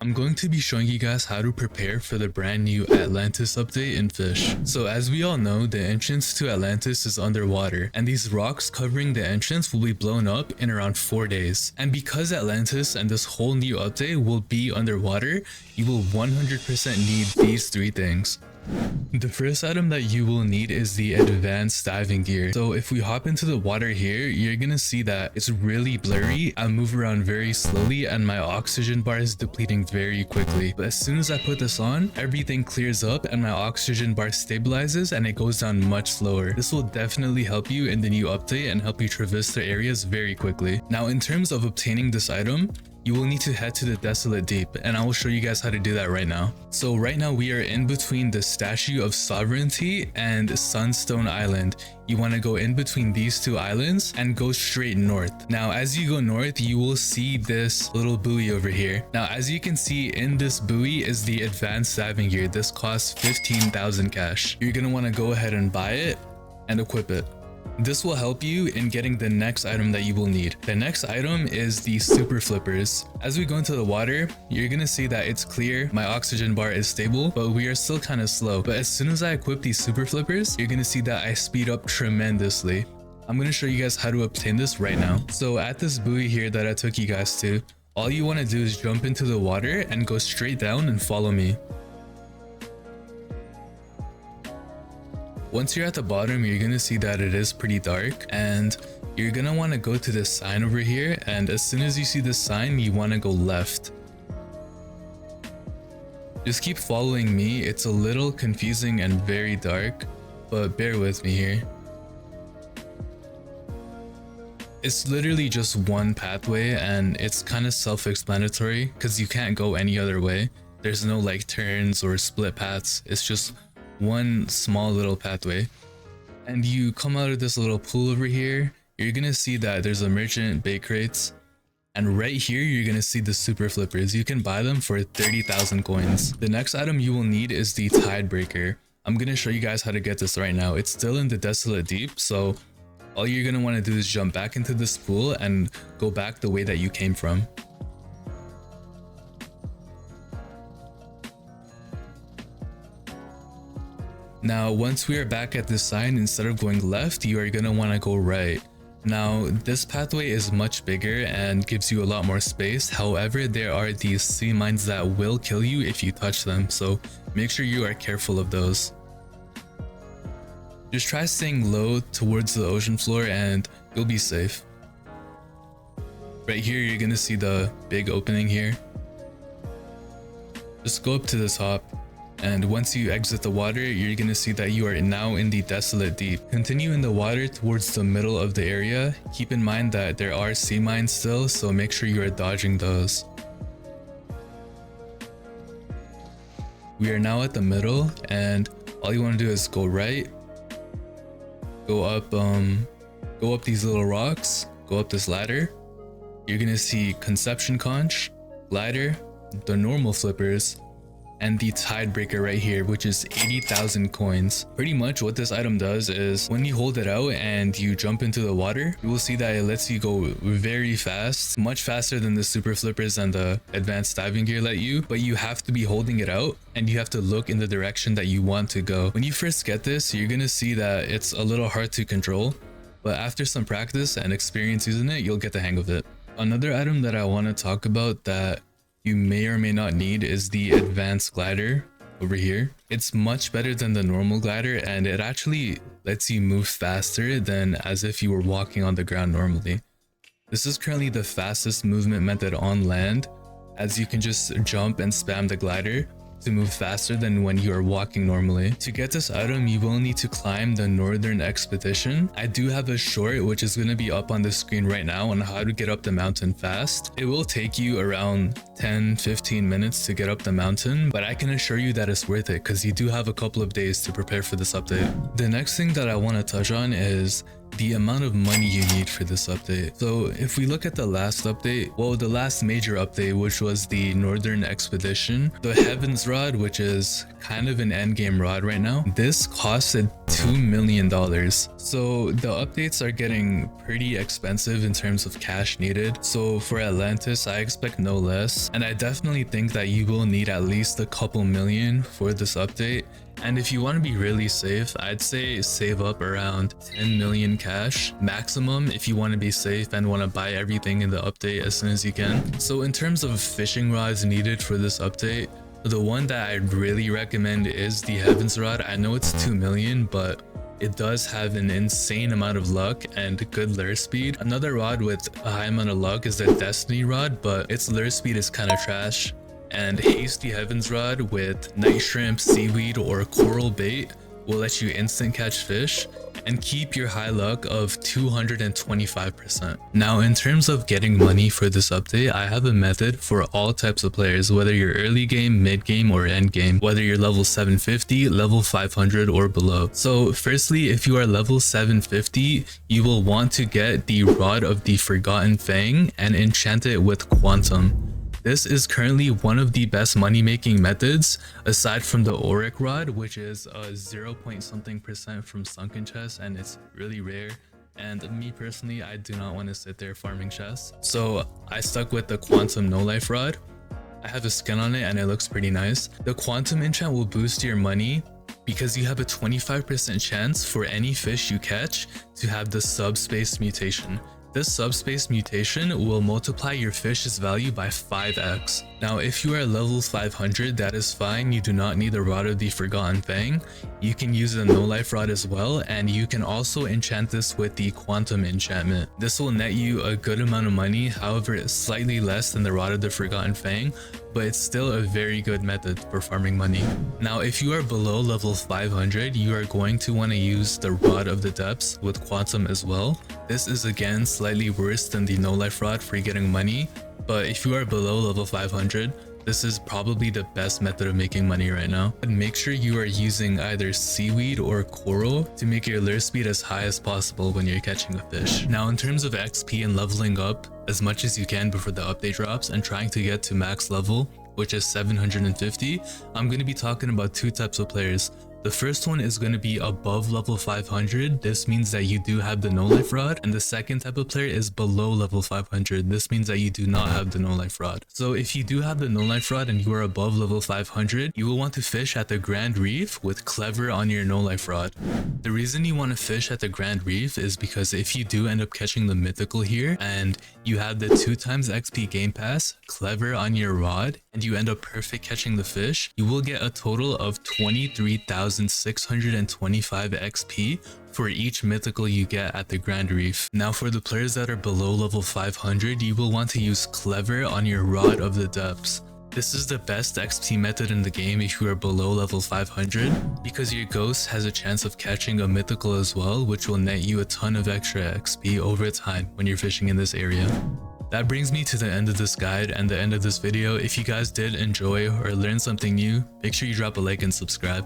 I'm going to be showing you guys how to prepare for the brand new Atlantis update in Fish. So as we all know, the entrance to Atlantis is underwater, and these rocks covering the entrance will be blown up in around 4 days. And because Atlantis and this whole new update will be underwater, you will 100% need these 3 things. The first item that you will need is the advanced diving gear. So if we hop into the water here, you're gonna see that it's really blurry. I move around very slowly and my oxygen bar is depleting very quickly. But as soon as I put this on, everything clears up and my oxygen bar stabilizes and it goes down much slower. This will definitely help you in the new update and help you traverse the areas very quickly. Now in terms of obtaining this item, you will need to head to the Desolate Deep, and I will show you guys how to do that right now. So right now we are in between the Statue of Sovereignty and Sunstone Island. You want to go in between these 2 islands and go straight north. Now as you go north, you will see this little buoy over here. Now as you can see, in this buoy is the advanced diving gear. This costs 15,000 cash. You're going to want to go ahead and buy it and equip it. This will help you in getting the next item that you will need. The next item is the super flippers. As we go into the water, you're gonna see that it's clear, my oxygen bar is stable, but we are still kind of slow. But as soon as I equip these super flippers, you're gonna see that I speed up tremendously. I'm gonna show you guys how to obtain this right now. So at this buoy here that I took you guys to, all you wanna do is jump into the water and go straight down and follow me. Once you're at the bottom, you're gonna see that it is pretty dark, and you're gonna want to go to this sign over here, and as soon as you see this sign, you want to go left. Just keep following me. It's a little confusing and very dark, but bear with me here. It's literally just one pathway, and it's kind of self-explanatory because you can't go any other way. There's no like turns or split paths. It's just one small little pathway, and you come out of this little pool over here. You're gonna see that there's a merchant bait crates, and right here you're gonna see the super flippers. You can buy them for 30,000 coins. The next item you will need is the tide breaker. I'm gonna show you guys how to get this right now. It's still in the Desolate Deep, so all you're gonna want to do is jump back into this pool and go back the way that you came from. Now, once we are back at this sign, instead of going left, you are going to want to go right. Now, this pathway is much bigger and gives you a lot more space. However, there are these sea mines that will kill you if you touch them, so make sure you are careful of those. Just try staying low towards the ocean floor and you'll be safe. Right here, you're going to see the big opening here. Just go up to the top. And once you exit the water, you're gonna see that you are now in the Desolate Deep. Continue in the water towards the middle of the area. Keep in mind that there are sea mines still, so make sure you are dodging those. We are now at the middle, and all you want to do is go right, go up these little rocks, go up this ladder. You're gonna see Conception Conch, glider, the normal flippers, and the tide breaker right here, which is 80,000 coins. Pretty much what this item does is when you hold it out and you jump into the water, you will see that it lets you go very fast, much faster than the super flippers and the advanced diving gear let you, but you have to be holding it out and you have to look in the direction that you want to go. When you first get this, you're gonna see that it's a little hard to control, but after some practice and experience using it, you'll get the hang of it. Another item that I want to talk about that you may or may not need is the advanced glider over here. It's much better than the normal glider, and it actually lets you move faster than as if you were walking on the ground normally. This is currently the fastest movement method on land, as you can just jump and spam the glider to move faster than when you are walking normally. To get this item, you will need to climb the Northern Expedition. I do have a short which is going to be up on the screen right now on how to get up the mountain fast. It will take you around 10-15 minutes to get up the mountain, but I can assure you that it's worth it because you do have a couple of days to prepare for this update. The next thing that I want to touch on is the amount of money you need for this update. So if we look at the last update, well, the last major update, which was the Northern Expedition, the Heavens Rod, which is kind of an endgame rod right now, this costed $2 million. So the updates are getting pretty expensive in terms of cash needed. So for Atlantis, I expect no less. And I definitely think that you will need at least a couple million for this update. And if you want to be really safe, I'd say save up around 10 million cash maximum if you want to be safe and want to buy everything in the update as soon as you can. So in terms of fishing rods needed for this update, the one that I'd really recommend is the Heaven's Rod. I know it's 2 million, but it does have an insane amount of luck and good lure speed. Another rod with a high amount of luck is the Destiny Rod, but its lure speed is kind of trash. And Hasty Heaven's Rod with night shrimp, seaweed, or coral bait will let you instant catch fish and keep your high luck of 225%. Now, in terms of getting money for this update, I have a method for all types of players, whether you're early game, mid game, or end game, whether you're level 750, level 500, or below. So firstly, if you are level 750, you will want to get the Rod of the Forgotten Fang and enchant it with Quantum. This is currently one of the best money making methods aside from the Auric Rod, which is 0 point something% from sunken chests, and it's really rare. And me personally, I do not want to sit there farming chests, so I stuck with the Quantum No Life Rod. I have a skin on it and it looks pretty nice. The Quantum enchant will boost your money because you have a 25% chance for any fish you catch to have the subspace mutation. This subspace mutation will multiply your fish's value by 5x. Now, if you are level 500, that is fine. You do not need the Rod of the Forgotten Fang. You can use the No Life Rod as well, and you can also enchant this with the Quantum enchantment. This will net you a good amount of money, however, it's slightly less than the Rod of the Forgotten Fang, but it's still a very good method for farming money. Now, if you are below level 500, you are going to want to use the Rod of the Depths with Quantum as well. This is again slightly worse than the No Life Rod for getting money, but if you are below level 500, this is probably the best method of making money right now. And make sure you are using either seaweed or coral to make your lure speed as high as possible when you're catching a fish. Now, in terms of XP and leveling up as much as you can before the update drops and trying to get to max level, which is 750, I'm going to be talking about two types of players. The first one is going to be above level 500. This means that you do have the No Life Rod. And the second type of player is below level 500. This means that you do not have the No Life Rod. So if you do have the No Life Rod and you are above level 500, you will want to fish at the Grand Reef with Clever on your No Life Rod. The reason you want to fish at the Grand Reef is because if you do end up catching the mythical here and you have the 2x XP game pass, Clever on your rod, and you end up perfect catching the fish, you will get a total of 23,625 XP for each mythical you get at the Grand Reef. Now, for the players that are below level 500, you will want to use Clever on your Rod of the Depths. This is the best XP method in the game if you are below level 500, because your ghost has a chance of catching a mythical as well, which will net you a ton of extra XP over time when you're fishing in this area. That brings me to the end of this guide and the end of this video. If you guys did enjoy or learn something new, make sure you drop a like and subscribe.